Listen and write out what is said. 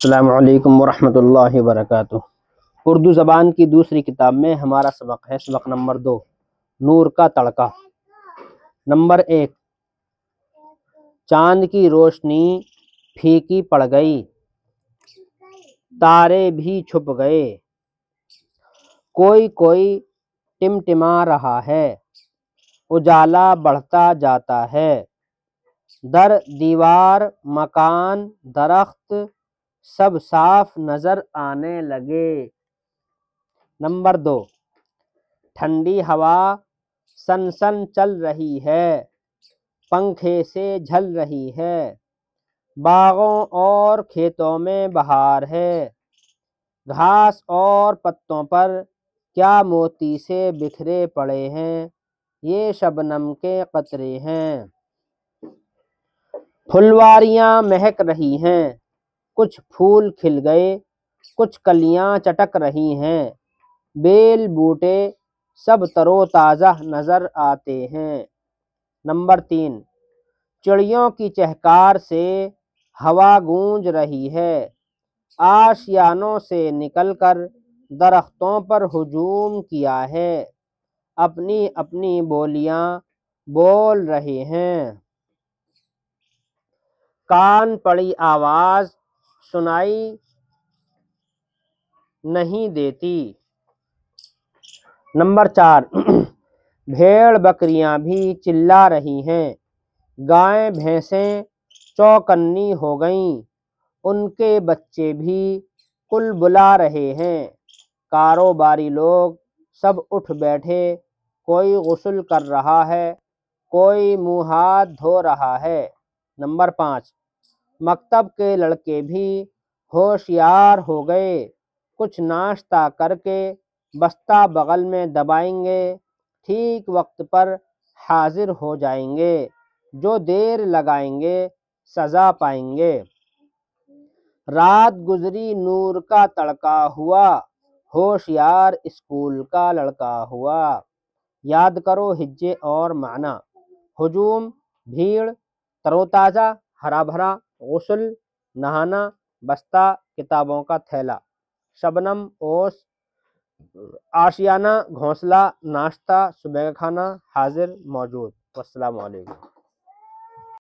السلام علیکم ورحمۃ اللہ وبرکاتہ۔ اردو زبان کی دوسری کتاب میں ہمارا سبق ہے سبق نمبر 2، نور کا تڑکا۔ نمبر 1، چاند کی روشنی پھیکی پڑ گئی، تارے بھی چھپ گئے، کوئی کوئی ٹمٹما رہا ہے، اجالا بڑھتا جاتا ہے، در دیوار مکان درخت سب صاف نظر آنے لگے۔ نمبر 2، ٹھنڈی ہوا سن سن چل رہی ہے، پنکھے سے جھل رہی ہے، باغوں اور کھیتوں میں بہار ہے، گھاس اور پتوں پر کیا موتی سے بکھرے پڑے ہیں، یہ شبنم کے قطرے ہیں۔ پھلواریاں مہک رہی ہیں، کچھ پھول کھل گئے، کچھ کلیاں چٹک رہی ہیں، بیل بوٹے سب تر و تازہ نظر آتے ہیں۔ نمبر 3، چڑیوں کی چہکار سے ہوا گونج رہی ہے، آشیانوں سے نکل کر درختوں پر ہجوم کیا ہے، اپنی اپنی بولیاں بول رہے ہیں، کان پڑی آواز سنائی نہیں دیتی۔ نمبر 4، بھیڑ بکریاں بھی چلا رہی ہیں، گائیں بھینسیں چوکنی ہو گئیں، ان کے بچے بھی کل بلا رہے ہیں، کاروباری لوگ سب اٹھ بیٹھے، کوئی غسل کر رہا ہے، کوئی منہ ہاتھ دھو رہا ہے۔ نمبر 5، مکتب کے لڑکے بھی ہوشیار ہو گئے، کچھ ناشتہ کر کے بستہ بغل میں دبائیں گے، ٹھیک وقت پر حاضر ہو جائیں گے، جو دیر لگائیں گے سزا پائیں گے۔ رات گزری نور کا تڑکا ہوا، ہوشیار اسکول کا لڑکا ہوا۔ یاد کرو ہجے اور معنی۔ ہجوم بھیڑ، تر و تازہ ہرا بھرا، غسل نہانا، بستہ کتابوں کا تھیلا، شبنم اوس آشیانہ گھونسلہ، ناشتہ صبح کا کھانا، حاضر موجود۔ والسلام علیکم۔